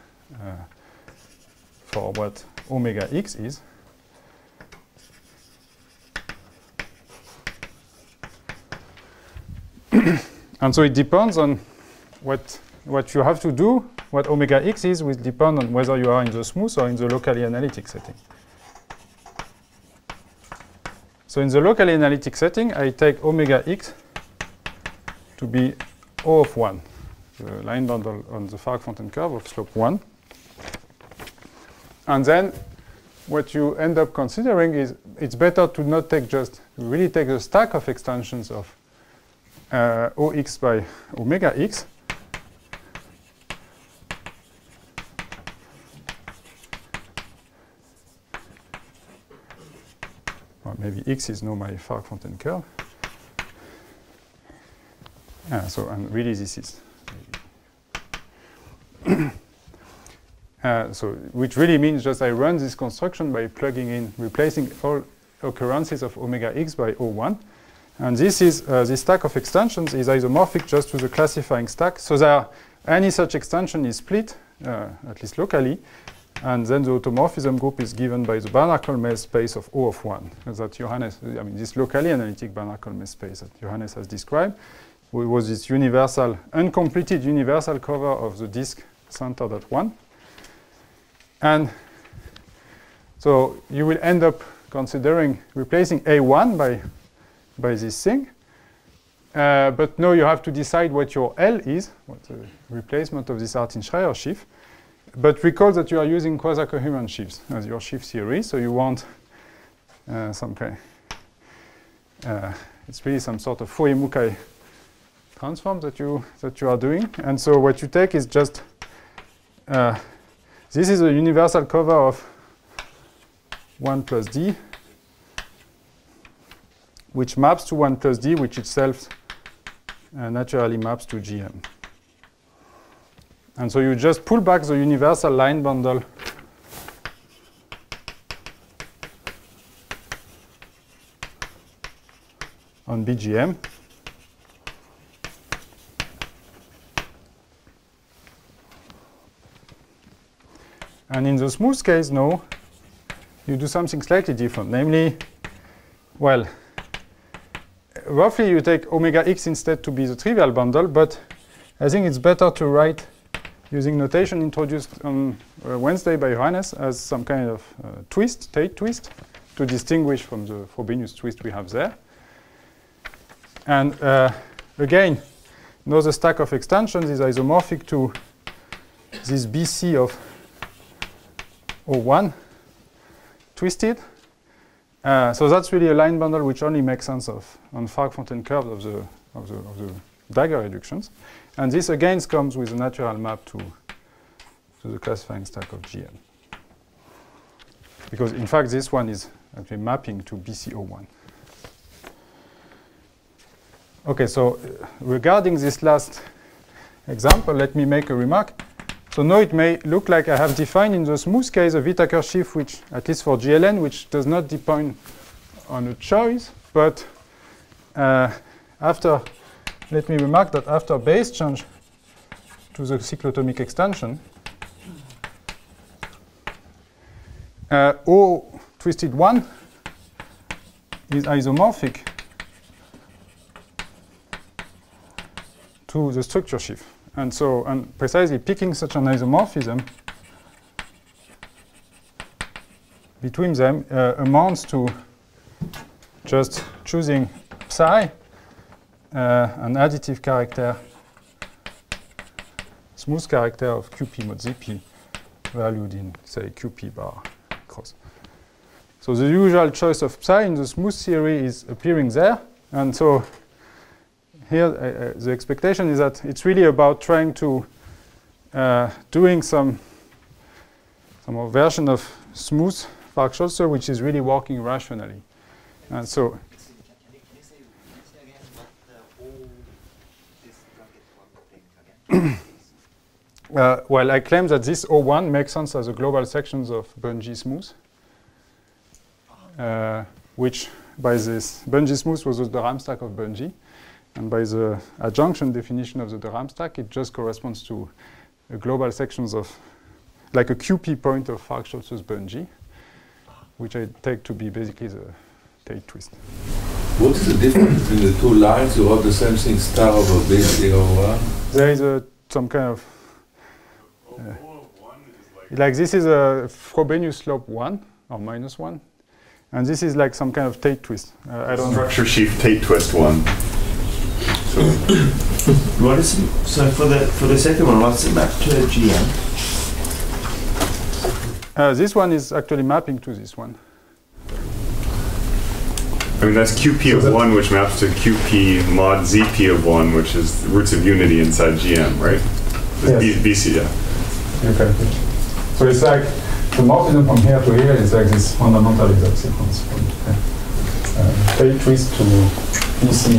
for what omega x is, and so it depends on what you have to do. What omega x is will depend on whether you are in the smooth or in the locally analytic setting. So in the locally analytic setting, I take omega x to be O of 1, the line bundle on the Fargue-Fontaine curve of slope 1. And then what you end up considering is it's better to not take just, really take the stack of extensions of OX by omega x. Or maybe x is now my Fargue-Fontaine curve. So, and really this is. So, which really means just I run this construction by plugging in, replacing all occurrences of omega x by O1. And this is, this stack of extensions is isomorphic just to the classifying stack. So there, any such extension is split, at least locally. And then the automorphism group is given by the Bernard-Kolmes space of O of 1. That Johannes, I mean, this locally analytic Bernard-Kolmes space that Johannes has described was this universal, uncompleted universal cover of the disk centered at 1. And so you will end up considering replacing A1 by this thing. But now you have to decide what your L is, what the replacement of this Artin-Schreier sheaf. But recall that you are using quasi-coherent sheaves as your sheaf theory, so you want some kind. It's really some sort of Fourier-Mukai transform that you are doing. And so what you take is just this is a universal cover of 1 plus d, which maps to 1 plus d, which itself naturally maps to gm. And so you just pull back the universal line bundle on BGM. And in the smooth case, no, you do something slightly different. Namely, well, roughly you take omega x instead to be the trivial bundle, but I think it's better to write using notation introduced on Wednesday by Johannes as some kind of twist, Tate twist, to distinguish from the Frobenius twist we have there. And again, now the stack of extensions is isomorphic to this BC of O1 twisted. So that's really a line bundle which only makes sense on Fargue-Fontaine curves of the dagger reductions. And this again comes with a natural map to the classifying stack of GM. Because in fact this one is actually mapping to BCO1. Okay, so regarding this last example, let me make a remark. So now it may look like I have defined in the smooth case a Whittaker sheaf, which, at least for GLN, which does not depend on a choice. But let me remark that after base change to the cyclotomic extension, O twisted 1 is isomorphic to the structure sheaf. And so, and precisely picking such an isomorphism between them amounts to just choosing psi, an additive character, smooth character of QP mod ZP, valued in, say, QP bar cross. So the usual choice of psi in the smooth theory is appearing there. And so here, the expectation is that it's really about trying to doing some version of smooth Fargue-Scholze, which is really working rationally. And so, Can you say again what all this bracket one thing again? well, I claim that this O1 makes sense as a global sections of Bungee smooth, which by this Bungee smooth was the Ram stack of Bungee. And by the adjunction definition of the de Ram stack, it just corresponds to a global sections of, like a QP point of Fargue-Scholze's Bungee, which I take to be basically the Tate twist. What is the difference between the two lines? You have the same thing, star over base 01? There is some kind of, like this is a Frobenius slope 1 or minus 1. And this is like some kind of Tate twist. I don't Structure sheaf Tate twist 1. What is so for the second one? What's the map to a GM? This one is actually mapping to this one. I mean, that's QP of 1, which maps to QP mod ZP of 1, which is the roots of unity inside GM, right? Yes. BC, yeah. Okay. So it's like the morphism from here to here is like this fundamental exact sequence. Tate twist to BC,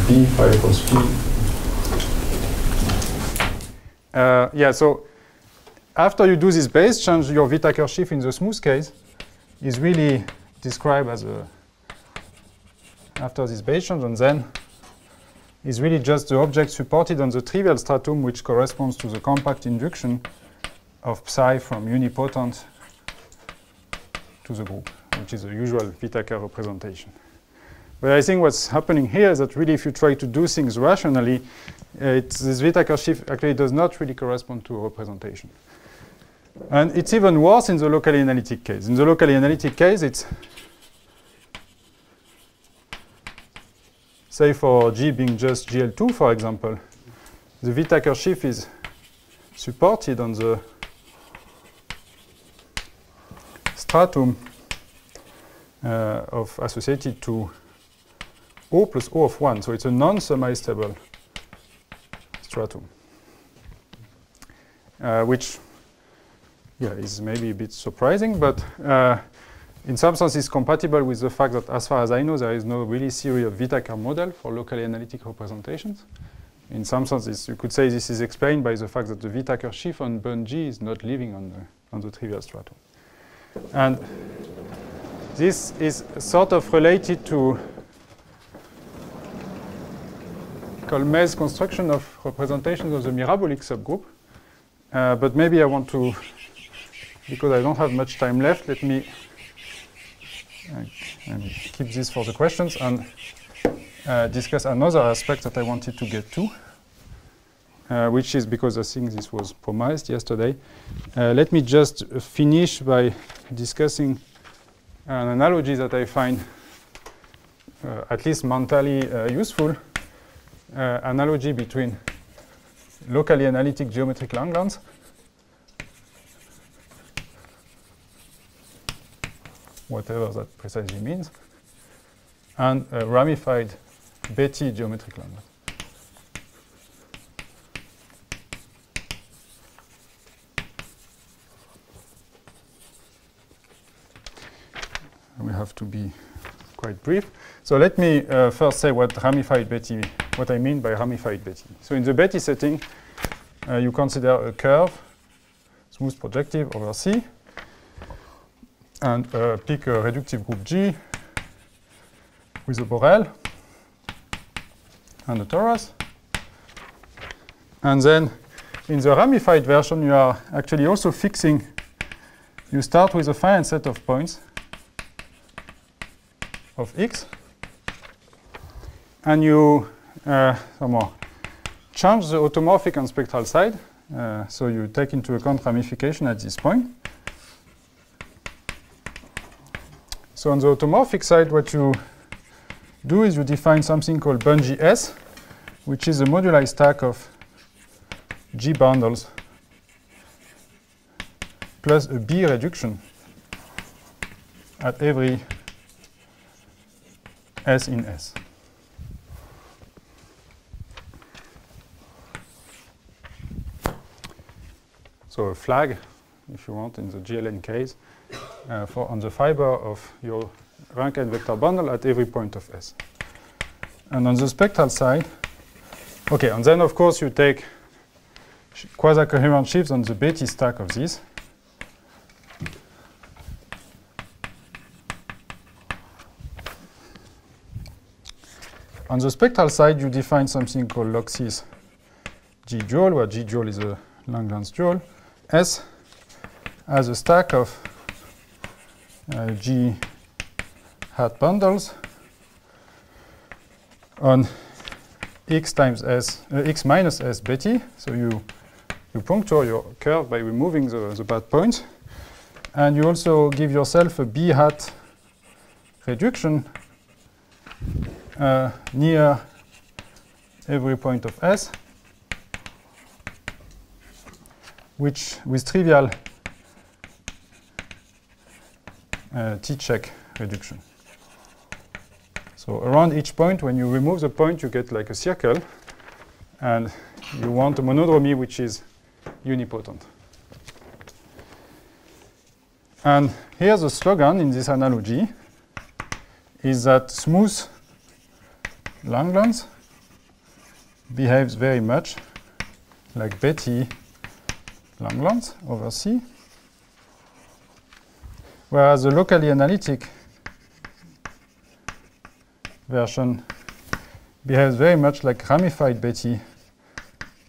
B, phi equals P. Yeah, so after you do this base change, your Whittaker sheaf in the smooth case is really described as a, after this base change, and then is really just the object supported on the trivial stratum, which corresponds to the compact induction of psi from unipotent to the group, which is the usual Whittaker representation. But I think what's happening here is that really if you try to do things rationally, this Whittaker sheaf actually does not really correspond to a representation. And it's even worse in the locally analytic case. In the locally analytic case, it's, say for G being just GL2, for example, the Whittaker sheaf is supported on the stratum of associated to O plus O of 1. So it's a non-semi-stable stratum, which is maybe a bit surprising, but in some sense is compatible with the fact that, as far as I know, there is no really theory of Whittaker model for locally analytic representations. In some sense, you could say this is explained by the fact that the Whittaker sheaf on Bungee is not living on the trivial stratum. And this is sort of related to Colmet's construction of representations of the mirabolic subgroup. But maybe I want to, because I don't have much time left, let me keep this for the questions and discuss another aspect that I wanted to get to, which is because I think this was promised yesterday. Let me just finish by discussing an analogy that I find at least mentally useful, analogy between locally analytic geometric Langlands whatever that precisely means, and a ramified Betti geometric Langlands. We have to be quite brief. So let me first say what ramified Betti, what I mean by ramified Betti. So in the Betti setting, you consider a curve, smooth projective over C, and pick a reductive group G with a Borel and a torus. And then in the ramified version, you are actually also fixing, you start with a finite set of points of X, and you change the automorphic on spectral side. So you take into account ramification at this point. So on the automorphic side, what you do is you define something called bungee S, which is a moduli stack of G bundles plus a B reduction at every S in S. So a flag, if you want, in the GLN case, for on the fiber of your rank n vector bundle at every point of S. And on the spectral side, okay, and then of course you take quasi-coherent sheaves on the Betti stack of these. On the spectral side, you define something called log-cis G dual, where G dual is a Langlands dual. S as a stack of G hat bundles on X times S, X minus S Betti. So you puncture your curve by removing the bad points. And you also give yourself a B hat reduction near every point of S, which with trivial T-check reduction. So around each point, when you remove the point, you get like a circle, and you want a monodromy which is unipotent. And here the slogan in this analogy is that smooth Langlands behaves very much like Betti Langlands over C, whereas the locally analytic version behaves very much like ramified Betti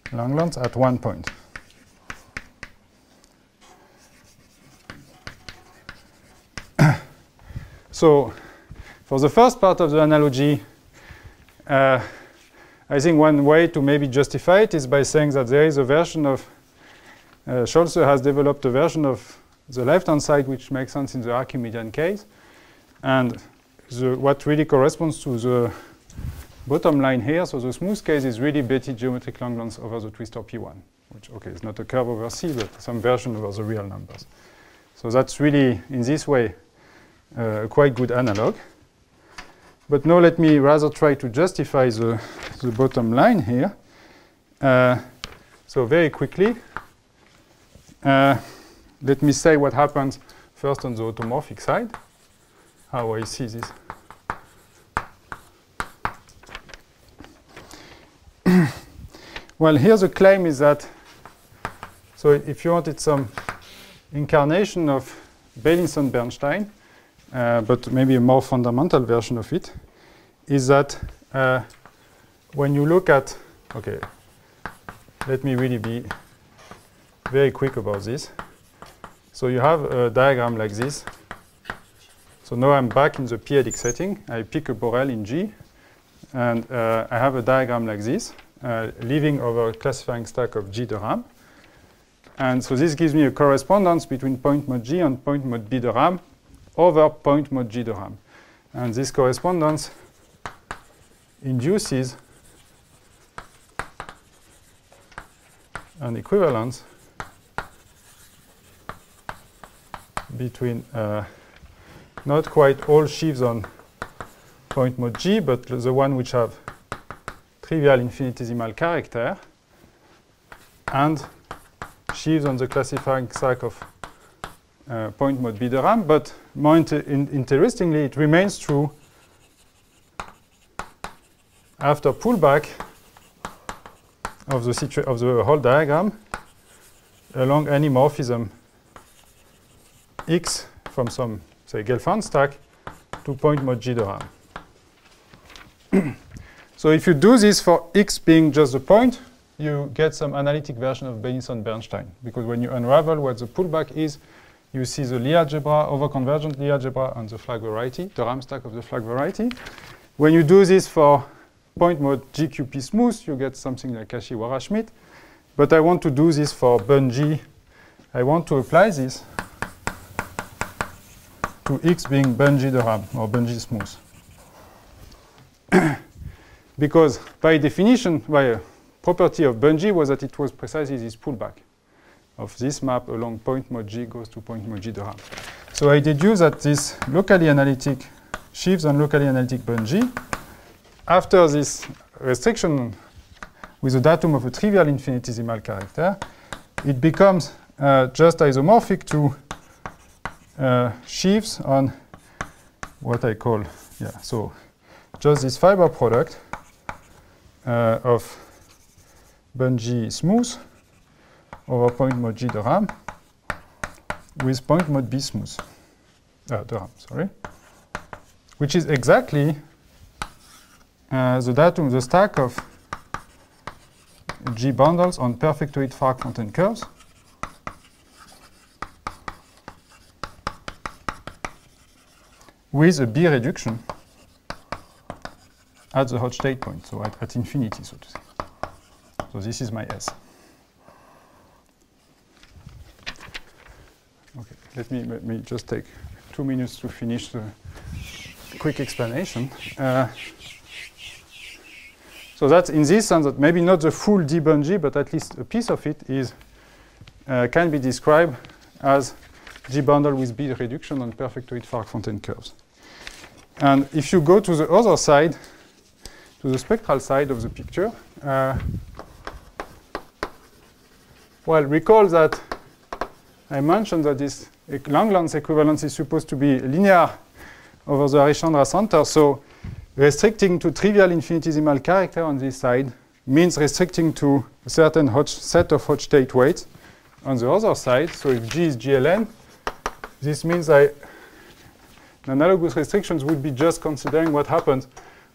Langlands at one point. So for the first part of the analogy, I think one way to maybe justify it is by saying that there is a version of Scholze has developed a version of the left-hand side which makes sense in the Archimedean case, and what really corresponds to the bottom line here, so the smooth case is really Betti geometric Langlands over the twistor P1, which, okay, is not a curve over C, but some version over the real numbers. So that's really, in this way, a quite good analog. But now let me rather try to justify the bottom line here. So very quickly, let me say what happens first on the automorphic side, how I see this. Well, here the claim is that, so if you wanted some incarnation of Beilinson-Bernstein, but maybe a more fundamental version of it, is that when you look at, okay, let me really be very quick about this. So you have a diagram like this. So now I'm back in the p-adic setting. I pick a Borel in G, and I have a diagram like this, leaving over a classifying stack of G de Ram. And so this gives me a correspondence between point mod G and point mod B de Ram over point mod G de Ram. And this correspondence induces an equivalence not quite all sheaves on point mod G, but the one which have trivial infinitesimal character, and sheaves on the classifying stack of point mod B de Rham. But more interestingly, it remains true after pullback of the whole diagram along any morphism X from some, say, Gelfand stack to point mod G de Rham. So if you do this for X being just the point, you get some analytic version of Benison-Bernstein. Because when you unravel what the pullback is, you see the Lie algebra, over-convergent Lie algebra on the flag variety, the Rham stack of the flag variety. When you do this for point mod GQP smooth, you get something like Kashiwara-Schmidt. But I want to do this for Bun-G. I want to apply this to X being Bun-G de Rham, or Bun-G smooth. Because by definition, by a property of Bun-G was that it was precisely this pullback of this map along point mod G goes to point mod G de Rham. So I deduce that this locally analytic sheaves on locally analytic Bun-G, after this restriction with a datum of a trivial infinitesimal character, it becomes just isomorphic to sheaves on what I call, so just this fiber product of Bun-G smooth over point mod G de Rham with point mod B smooth, de Rham, sorry, which is exactly the datum, the stack of G bundles on perfectoid Fargue-Fontaine curves with a B reduction at the hot state point, so at infinity, so to say. So this is my S. Okay, let me just take 2 minutes to finish the quick explanation. So that's in this sense that maybe not the full D Bun-G, but at least a piece of it is can be described as G bundle with B reduction on perfectoid Fargue-Fontaine curves. And if you go to the other side, to the spectral side of the picture, well, recall that I mentioned that this Langlands equivalence is supposed to be linear over the Harish-Chandra center. So restricting to trivial infinitesimal character on this side means restricting to a certain set of hot state weights on the other side. So if G is GLN, this means analogous restrictions would be just considering what happens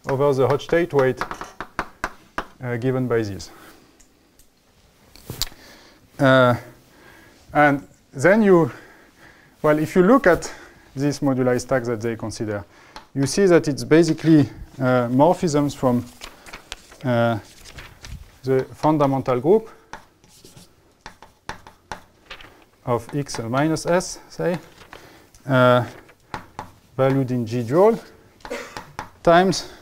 over the hot state weight given by this. And then if you look at this moduli stack that they consider, you see that it's basically morphisms from the fundamental group of X minus S, say, valued in G dual, times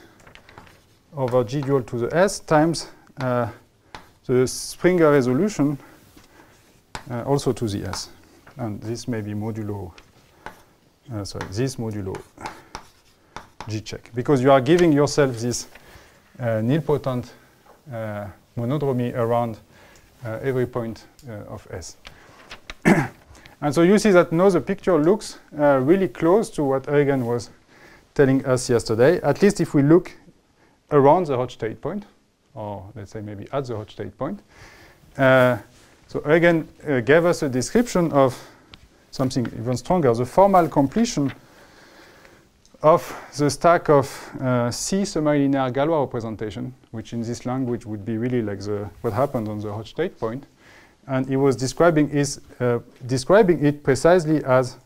over G dual to the S, times the Springer resolution also to the S. And this may be modulo, this modulo G check. Because you are giving yourself this nilpotent monodromy around every point of S. And so you see that now the picture looks really close to what Eugen was telling us yesterday, at least if we look around the hot state point, or let's say maybe at the hot state point. So Eugen gave us a description of something even stronger, the formal completion of the stack of C semi-linear Galois representation, which in this language would be really like what happened on the hot state point. And he was describing it precisely as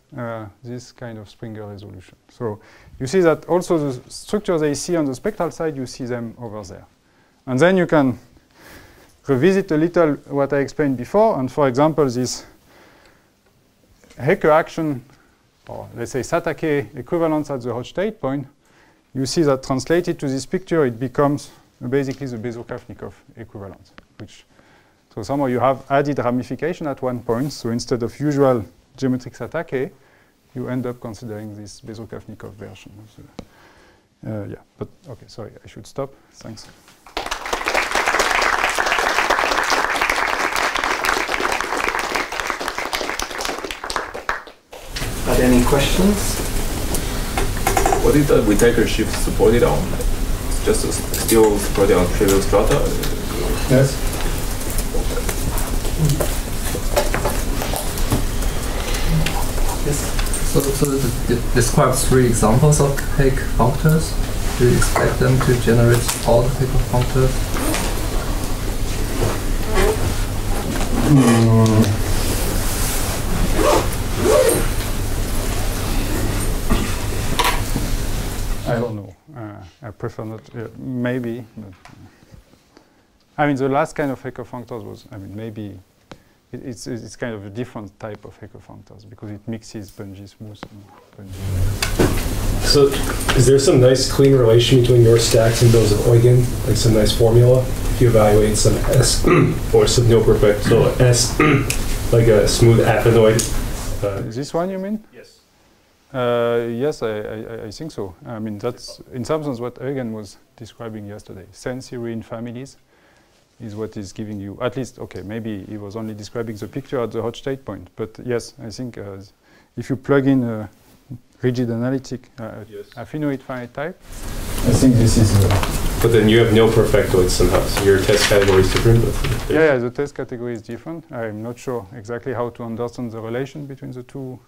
this kind of Springer resolution. So you see that also the structures they see on the spectral side, you see them over there. And then you can revisit a little what I explained before. And for example, this Hecke action, or let's say Satake equivalence at the hot state point, you see that translated to this picture, it becomes basically the Bezukhavnikov equivalence, so somehow you have added ramification at one point. So instead of usual geometric Satake, you end up considering this Bezukavnikov version of the, yeah, but okay, sorry, I should stop. Thanks. Are there any questions? What is the reticle shift supported on? It's just still supported on trivial strata? Yes. Yes. So it describes 3 examples of Hecke functors. Do you expect them to generate all the Hecke functors? I don't know. I prefer not. Maybe. But, I mean, the last kind of Hecke functors was. I mean, maybe it's kind of a different type of Hecke functors because it mixes Bungee smooth and Bungee. So, is there some nice clean relation between your stacks and those of Eugen? Like some nice formula? If you evaluate some S or some nil perfect, so S like a smooth apenoid. This one, you mean? Yes. Yes, I think so. I mean, that's in some sense what Eugen was describing yesterday. Sensory in families is what is giving you, at least, okay, maybe he was only describing the picture at the hot state point. But yes, I think if you plug in a rigid analytic affinoid finite type. I think this is... But then you have nil perfectoids somehow, so your test category is different? Yeah, the test category is different. I'm not sure exactly how to understand the relation between the two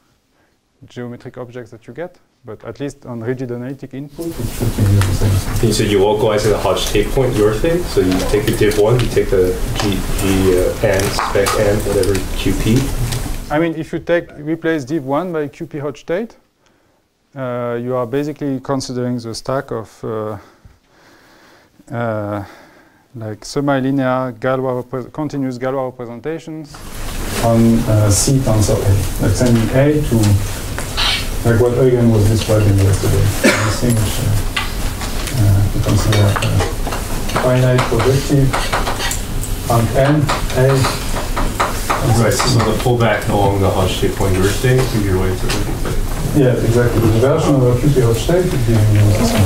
geometric objects that you get, but at least on rigid analytic input, it should be the same. So you localize at a hot state point your thing, so you take the div 1, you take the G and spec and whatever QP. I mean, if you replace div 1 by QP hot state, you are basically considering the stack of like semi-linear Galois continuous Galois representations on C tensor A, like sending A to, like what Eugen was describing yesterday, this thing which we consider finite projective on N, A. Right, so the pullback along the hot state point you're saying to your way to look at it. Yeah, exactly. The version of a QP hot state would be this one.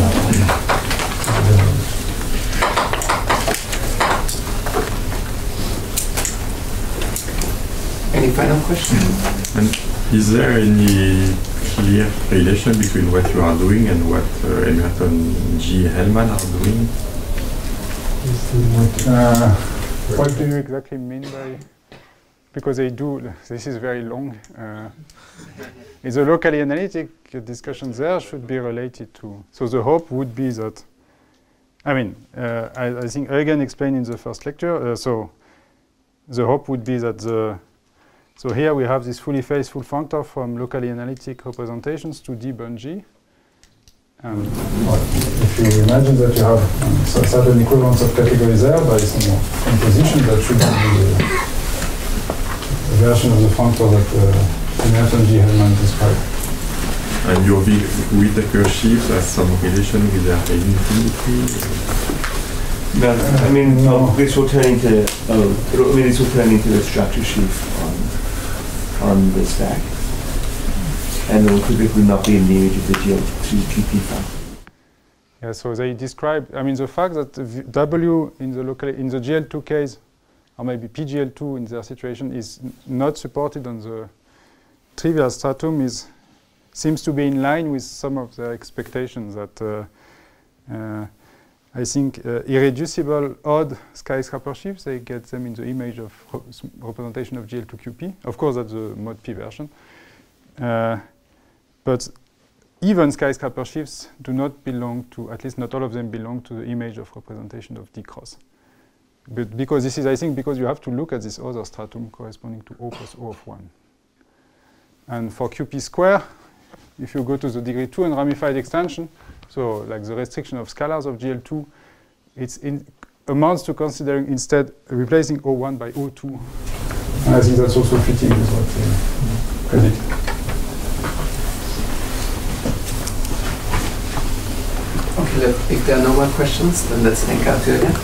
Any final questions? And is there any clear relation between what you are doing and what Emerton G. Hellmann are doing? What do you exactly mean by? Because they do, this is very long. In the locally analytic discussion there should be related to, so the hope would be that, I mean, I think Eugen explained in the first lecture, so the hope would be that so here we have this fully faithful functor from locally analytic representations to D Bungee. If you imagine that you have certain equivalence of categories there by some composition, that should be the version of the functor that Emerton G. Hellmann described. And your Whittaker sheaves has some relation with their infinity? No, I mean, this will turn into, this will turn into a structure sheaf on the stack. And it will typically not be in the image of the GL2QP file. Yeah, so they describe, I mean, the fact that W in the GL2 case, or maybe PGL2 in their situation, is not supported on the trivial stratum seems to be in line with some of the expectations that I think irreducible odd skyscraper sheaves, they get them in the image of representation of GL2QP. Of course, that's the mod P version. But even skyscraper sheaves do not belong to, at least not all of them belong to the image of representation of D cross. But because this is, I think, because you have to look at this other stratum corresponding to O plus O of 1. And for QP square, if you go to the degree 2 and ramified extension, so like the restriction of scalars of GL2, it amounts to considering instead replacing O1 by O2. And I think that's also fitting with what they predict. Okay, if there are no more questions, then let's thank Arthur again.